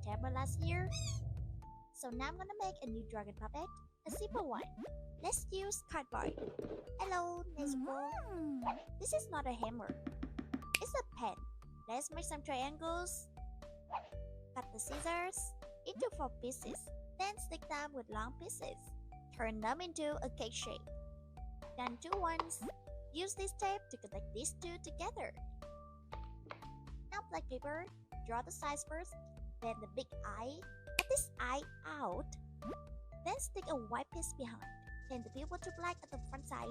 September last year. So now I'm gonna make a new dragon puppet, a simple one. Let's use cardboard. Hello, Nezuko. This is not a hammer. It's a pen. Let's make some triangles. Cut the scissors into 4 pieces. Then stick them with long pieces. Turn them into a cake shape. Then 2 ones. Use this tape to connect these two together. Now black paper. Draw the sides first. Then the big eye. Cut this eye out. Then stick a white piece behind. Then the pupil to black at the front side.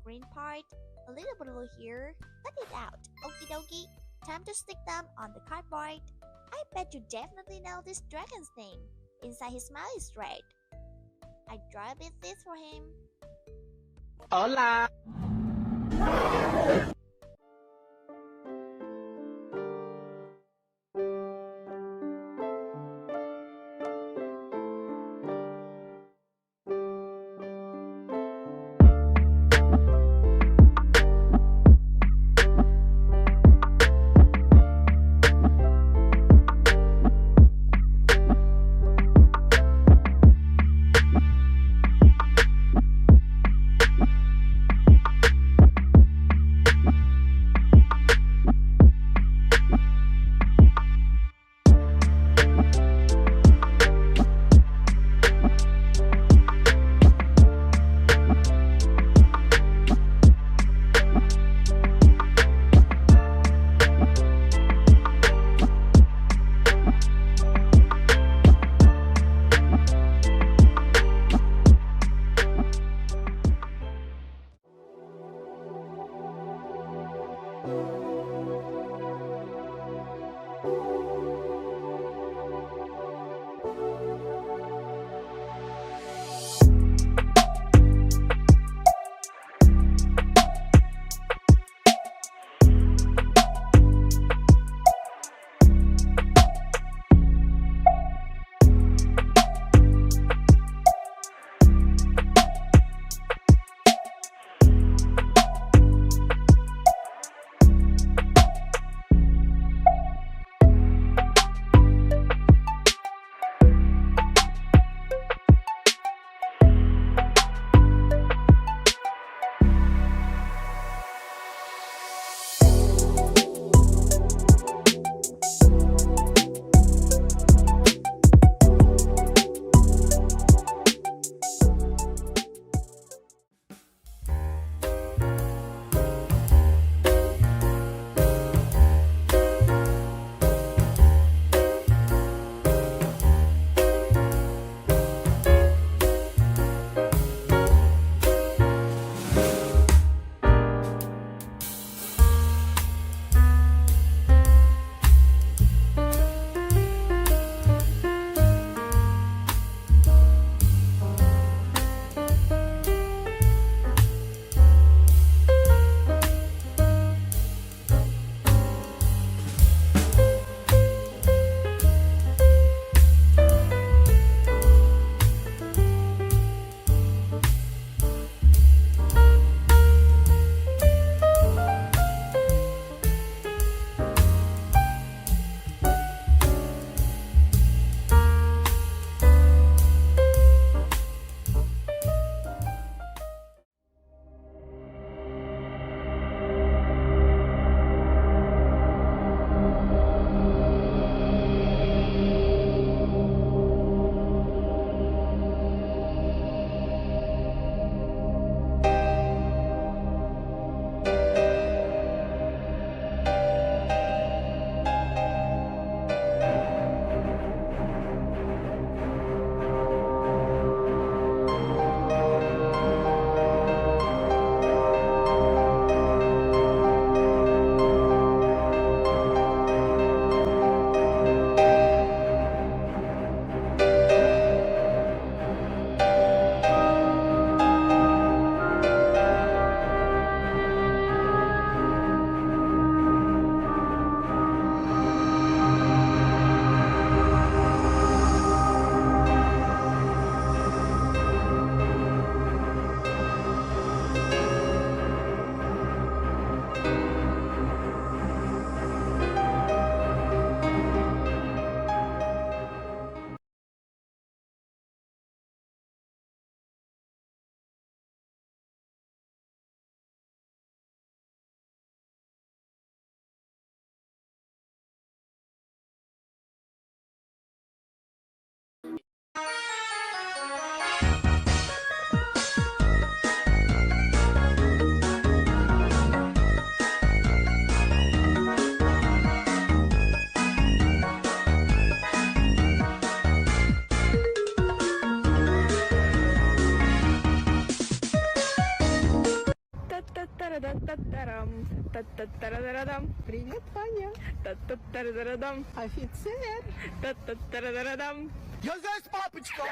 Green part. A little blue here. Cut it out. Okie dokie. Time to stick them on the cardboard. I bet you definitely know this dragon's name. Inside his mouth is red. I draw a bit this for him. Hola. Привет, Ваня. Офицер. Я здесь, папочка.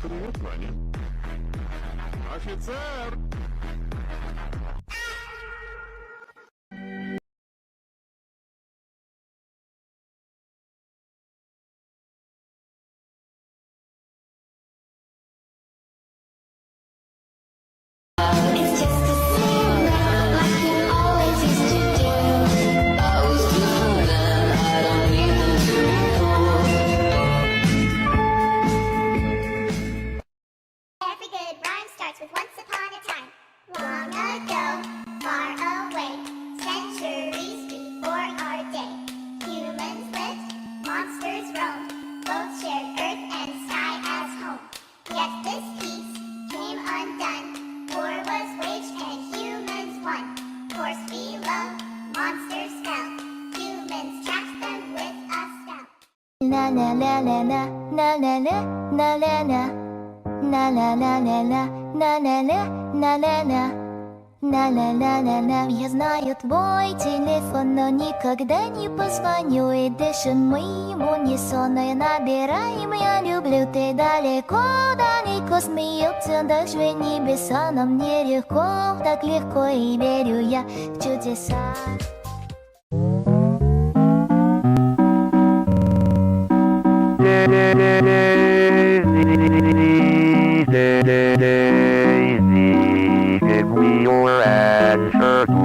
Привет, Ваня. Офицер. Every good rhyme starts with once upon a time. Long ago, far away, centuries before our day. Humans lived, monsters roamed, both shared earth and sky as home. Yet this peace came undone. War was waged and humans won. Force below, monsters fell. Humans tracked them with a spell. La la la la la, la la la, la la la. La la la la la, la la la, la la la. La la la la la. Я знаю твой телефон, но никогда не позвоню. И дышим мы ему не сонно набираем. Я люблю, ты далеко, далеко смеются даже небеса. Нам нелегко, так легко, и верю я в чудеса. Daisy, give me your answer I'm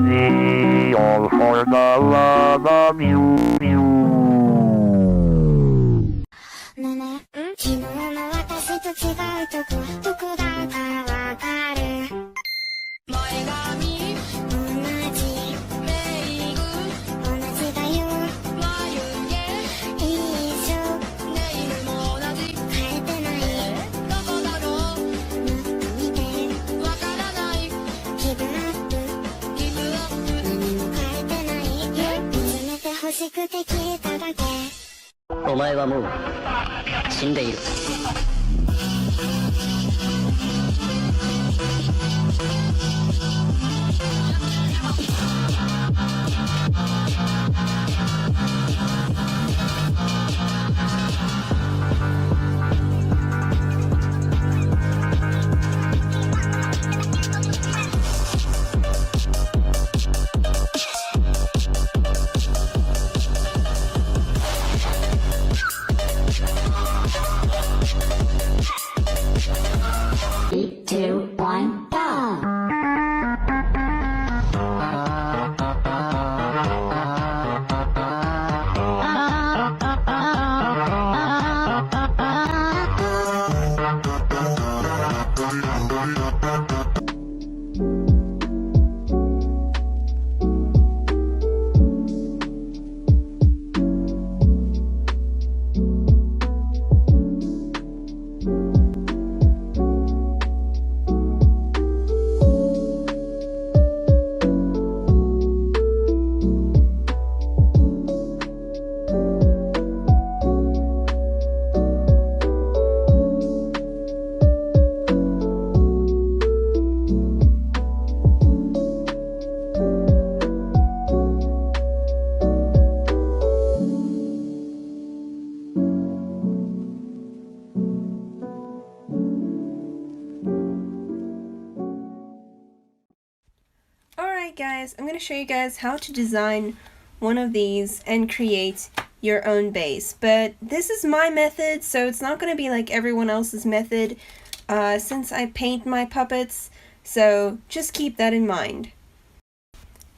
crazy, all for the love of you. 昨日の私と違うとこどこだかわかる前髪同じメイク同じだよ眉毛一緒ネイルも同じ変えてないどこだろうもっと見てわからないギブアップ何も変えてない見つめて欲しくて聞いただけお前はもう死んでいる。3, 2, 1, go! Alright guys, I'm going to show you guys how to design one of these and create your own base. But this is my method, so it's not going to be like everyone else's method since I paint my puppets, so just keep that in mind.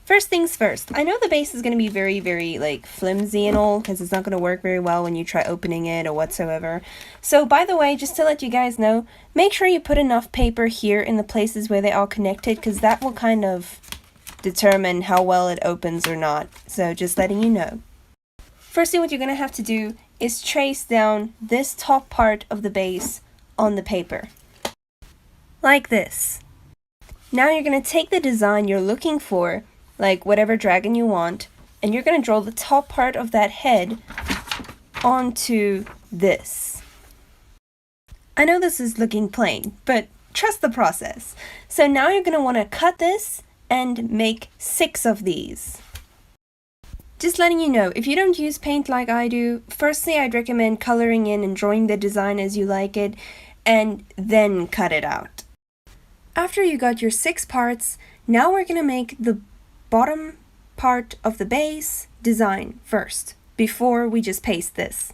First things first, I know the base is going to be very, very like flimsy and all because it's not going to work very well when you try opening it or whatsoever. So by the way, just to let you guys know, make sure you put enough paper here in the places where they are connected because that will kind of determine how well it opens or not. So just letting you know. Firstly, what you're going to have to do is trace down this top part of the base on the paper. Like this. Now you're going to take the design you're looking for, like whatever dragon you want, and you're going to draw the top part of that head onto this. I know this is looking plain, but trust the process. So now you're going to want to cut this and make 6 of these. Just letting you know, if you don't use paint like I do, firstly I'd recommend coloring in and drawing the design as you like it, and then cut it out. After you got your 6 parts, now we're going to make the bottom part of the base design first, before we just paste this.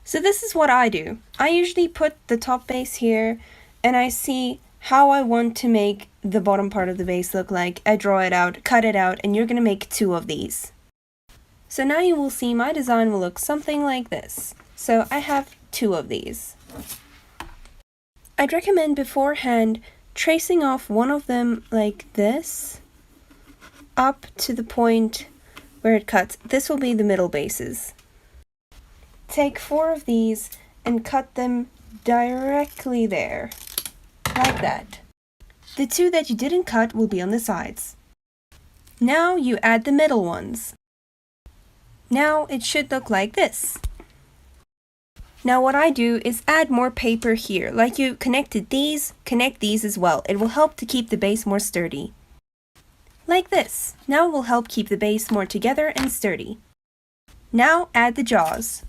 So this is what I do. I usually put the top base here, and I see how I want to make the bottom part of the base look like. I draw it out, cut it out, and you're going to make 2 of these. So now you will see my design will look something like this. So I have 2 of these. I'd recommend beforehand tracing off one of them like this, up to the point where it cuts. This will be the middle bases. Take 4 of these and cut them directly there, like that. The 2 that you didn't cut will be on the sides. Now you add the middle ones. Now it should look like this. Now what I do is add more paper here. Like you connected these, connect these as well. It will help to keep the base more sturdy. Like this. Now it will help keep the base more together and sturdy. Now add the jaws.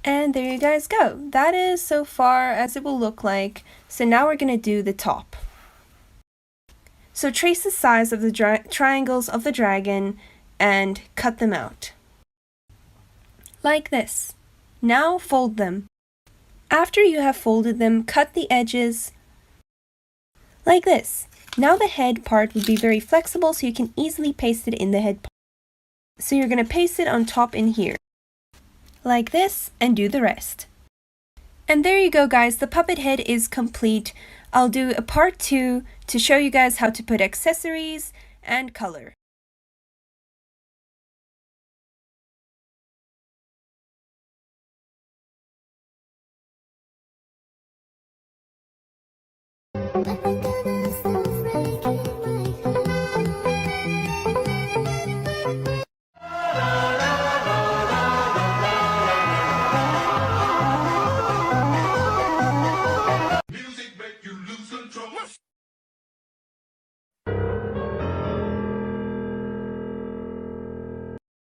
And there you guys go. That is so far as it will look like. So now we're going to do the top. So trace the size of the triangles of the dragon and cut them out. Like this. Now fold them. After you have folded them, cut the edges like this. Now the head part would be very flexible so you can easily paste it in the head part. So you're going to paste it on top in here. Like this, and do the rest. And there you go guys, the puppet head is complete. I'll do a part 2 to show you guys how to put accessories and color.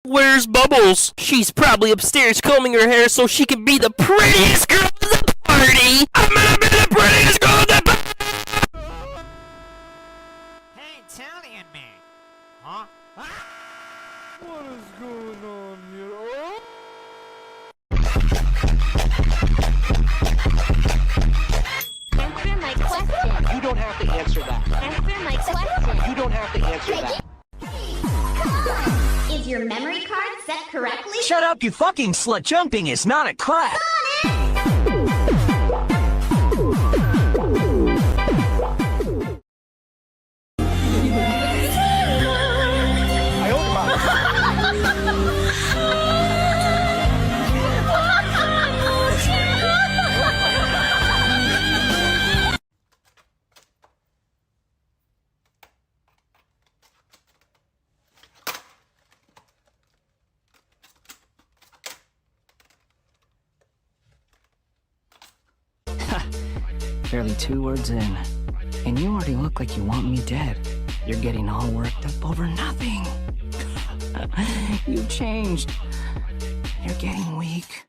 Where's Bubbles? She's probably upstairs combing her hair so she can be the prettiest girl at the party! I'm gonna be the prettiest girl at the party! Hey, Italian man! Huh? What is going on here? Answer my question. You don't have to answer that. Answer my question. You don't have to answer that. Is your memory card set correctly? Shut up, you fucking slut. Jumping is not a class. Barely 2 words in, and you already look like you want me dead. You're getting all worked up over nothing. You've changed. You're getting weak.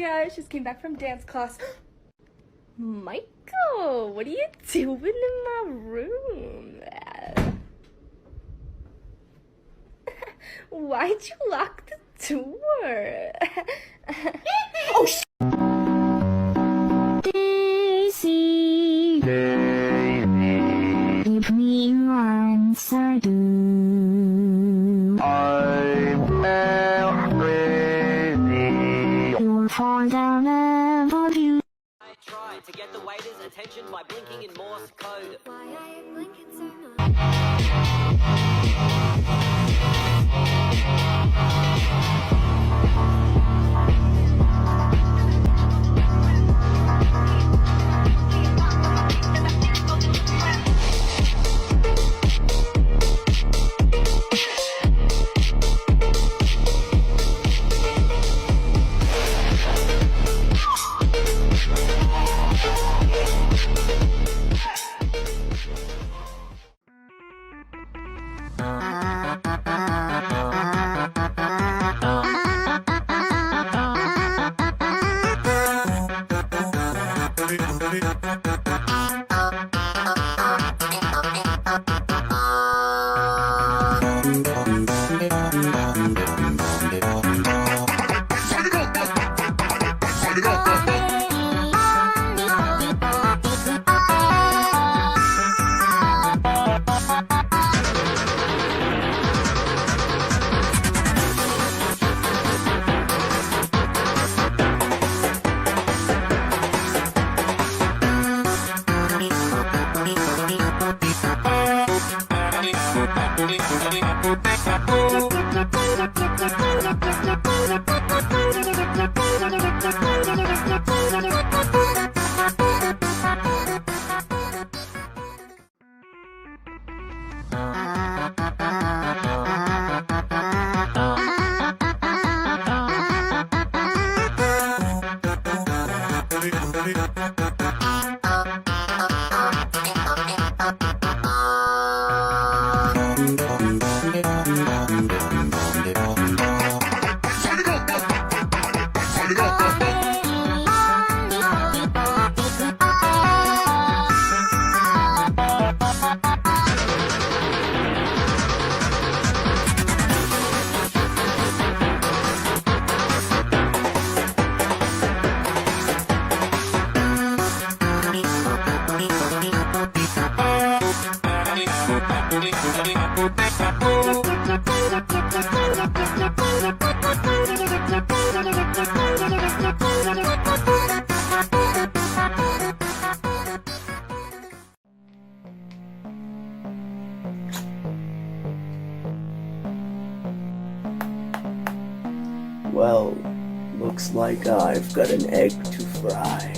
my gosh, just came back from dance class. Michael, what are you doing in my room? Why'd you lock the door? Oh, Daisy, Daisy, if we answer do. I'm crazy. You'll fall down above you. I tried to get the waiter's attention by blinking in Morse code. Why are you blinking so much? Well, looks like I've got an egg to fry.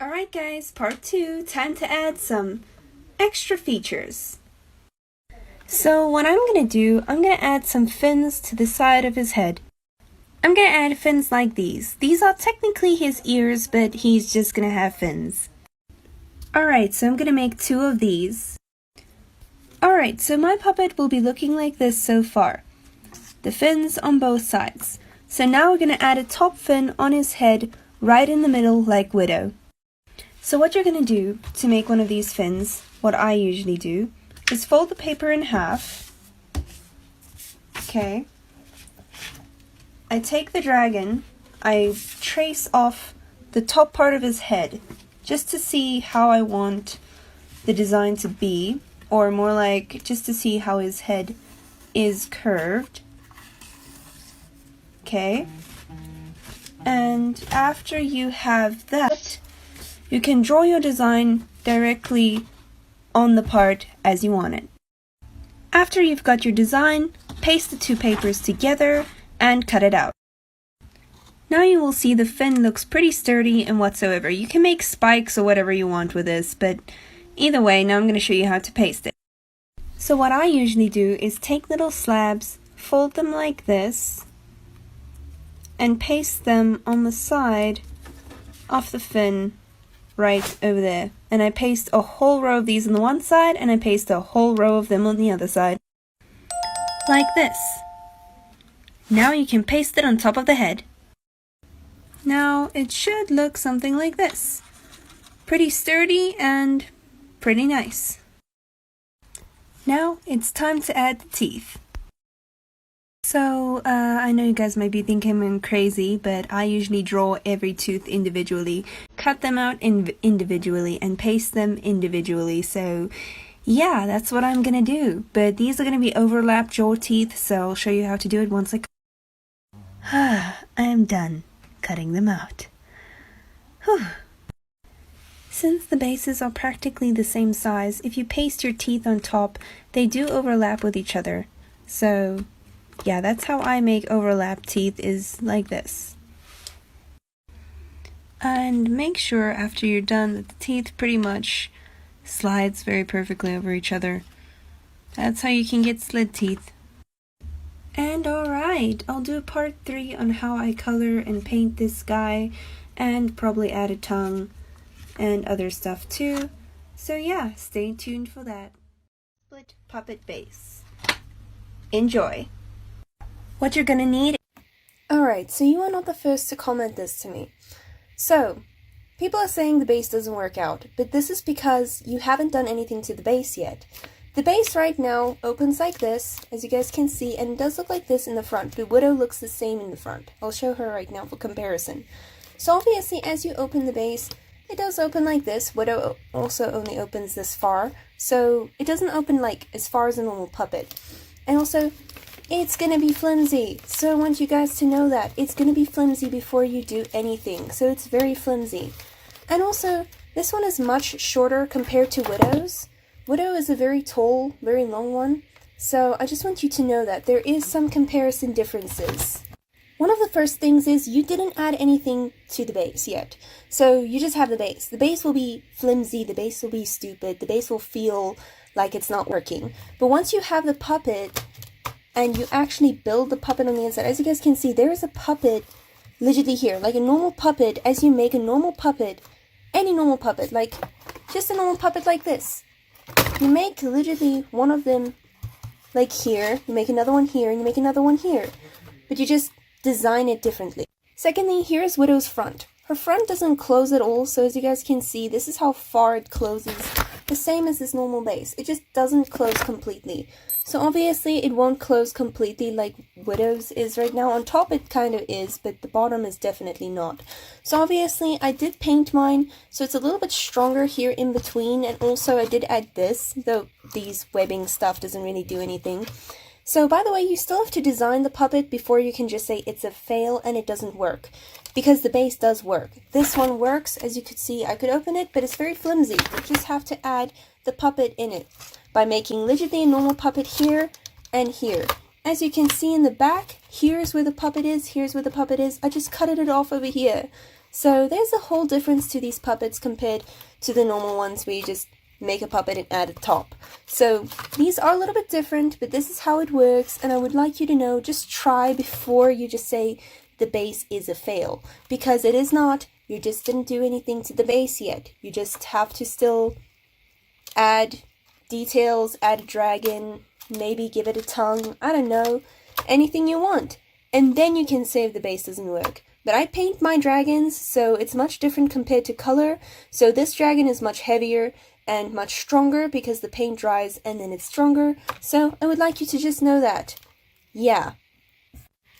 Alright guys, part 2, time to add some extra features. So what I'm going to do, I'm going to add some fins to the side of his head. I'm going to add fins like these. These are technically his ears, but he's just going to have fins. Alright, so I'm going to make 2 of these. Alright, so my puppet will be looking like this so far. The fins on both sides. So now we're going to add a top fin on his head right in the middle like Widow. So what you're going to do to make one of these fins, what I usually do, is fold the paper in half. Okay. I take the dragon, I trace off the top part of his head, just to see how I want the design to be, or more like just to see how his head is curved. Okay. And after you have that, you can draw your design directly on the part as you want it. After you've got your design, paste the two papers together and cut it out. Now you will see the fin looks pretty sturdy and whatsoever. You can make spikes or whatever you want with this, but either way, now I'm going to show you how to paste it. So what I usually do is take little slabs, fold them like this, and paste them on the side of the fin right over there. And I paste a whole row of these on the one side, and I paste a whole row of them on the other side. Like this. Now you can paste it on top of the head. Now it should look something like this. Pretty sturdy and pretty nice. Now it's time to add the teeth. So, I know you guys might be thinking I'm crazy, but I usually draw every tooth individually, cut them out individually, and paste them individually. So, yeah, that's what I'm gonna do. But these are gonna be overlap jaw teeth, so I'll show you how to do it once I am done cutting them out. Whew. Since the bases are practically the same size, if you paste your teeth on top, they do overlap with each other. So, yeah, that's how I make overlap teeth, is like this. And make sure after you're done that the teeth pretty much slides very perfectly over each other. That's how you can get slid teeth. And alright, I'll do part 3 on how I color and paint this guy, and probably add a tongue and other stuff too. So yeah, stay tuned for that. Split puppet base. Enjoy! What you're gonna need. Alright, so you are not the first to comment this to me. So, people are saying the base doesn't work out, but this is because you haven't done anything to the base yet. The base right now opens like this, as you guys can see, and it does look like this in the front, but Widow looks the same in the front. I'll show her right now for comparison. So obviously, as you open the base, it does open like this. Widow also only opens this far, so it doesn't open like as far as a normal puppet. And also, it's gonna be flimsy, so I want you guys to know that. It's gonna be flimsy before you do anything, so it's very flimsy. And also, this one is much shorter compared to Widow's. Widow is a very tall, very long one, so I just want you to know that there is some comparison differences. One of the first things is you didn't add anything to the base yet, so you just have the base. The base will be flimsy, the base will be stupid, the base will feel like it's not working. But once you have the puppet, and you actually build the puppet on the inside, as you guys can see, there is a puppet legitly here, like a normal puppet. As you make a normal puppet, any normal puppet, like just a normal puppet like this, you make literally one of them like here, you make another one here, and you make another one here, but you just design it differently. Secondly, here's Widow's front. Her front doesn't close at all, so as you guys can see, this is how far it closes, the same as this normal base. It just doesn't close completely. So obviously it won't close completely like Widow's is right now. On top it kind of is, but the bottom is definitely not. So obviously I did paint mine, so it's a little bit stronger here in between, and also I did add this, though these webbing stuff doesn't really do anything. So by the way, you still have to design the puppet before you can just say it's a fail and it doesn't work. Because the base does work. This one works, as you could see. I could open it, but it's very flimsy. You just have to add the puppet in it by making literally a normal puppet here and here. As you can see in the back, here's where the puppet is, here's where the puppet is. I just cutted it off over here. So there's a whole difference to these puppets compared to the normal ones where you just make a puppet and add a top. So these are a little bit different, but this is how it works, and I would like you to know, just try before you just say the base is a fail, because it is not. You just didn't do anything to the base yet. You just have to still add details, add a dragon, maybe give it a tongue, I don't know, anything you want, and then you can say if the base doesn't work. But I paint my dragons, so it's much different compared to color. So this dragon is much heavier and much stronger because the paint dries and then it's stronger. So I would like you to just know that. Yeah.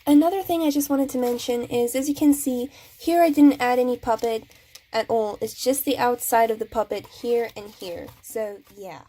Another thing I just wanted to mention is, as you can see, here I didn't add any puppet at all. It's just the outside of the puppet here and here. So yeah.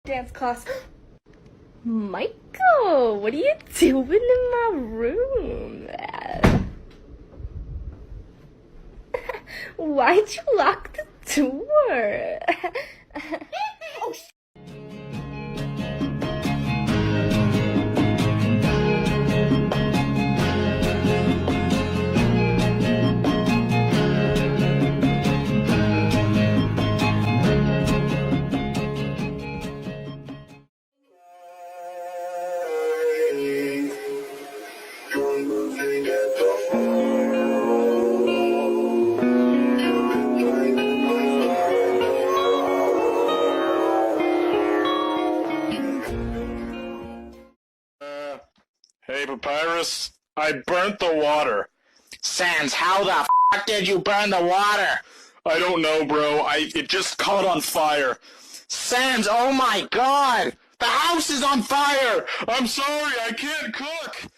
Dance class. Michael, what are you doing in my room? Why'd you lock the door? Oh, Hey, Papyrus, I burnt the water. Sans, how the f did you burn the water? I don't know, bro. It just caught on fire. Sans, oh my god! The house is on fire! I'm sorry, I can't cook.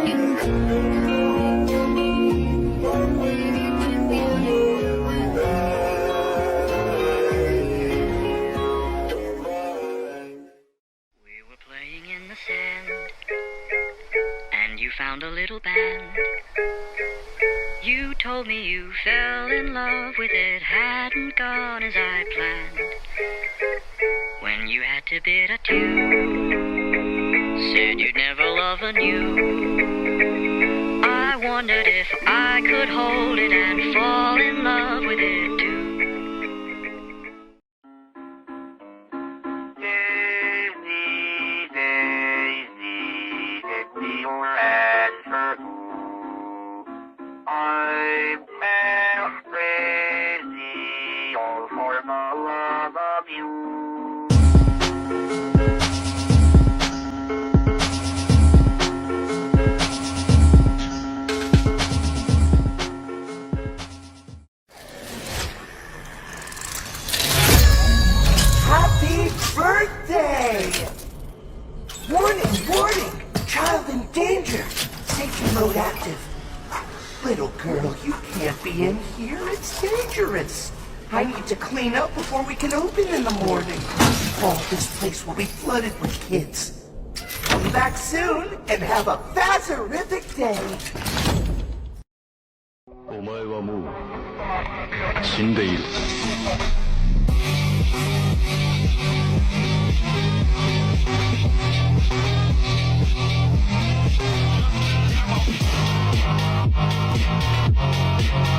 We were playing in the sand, and you found a little band. You told me you fell in love with it, hadn't gone as I planned. When you had to bid adieu, said you'd never love anew. I wondered if I could hold it and fall in love with it too. Daisy, Daisy, Daisy, red shirt. I'm crazy all for the love of you. Happy birthday! Warning, warning! Child in danger! Safety mode active. Little girl, you can't be in here. It's dangerous. I need to clean up before we can open in the morning. Oh, this place will be flooded with kids. Come back soon and have a Vazerific day. お前はもう死んでいる。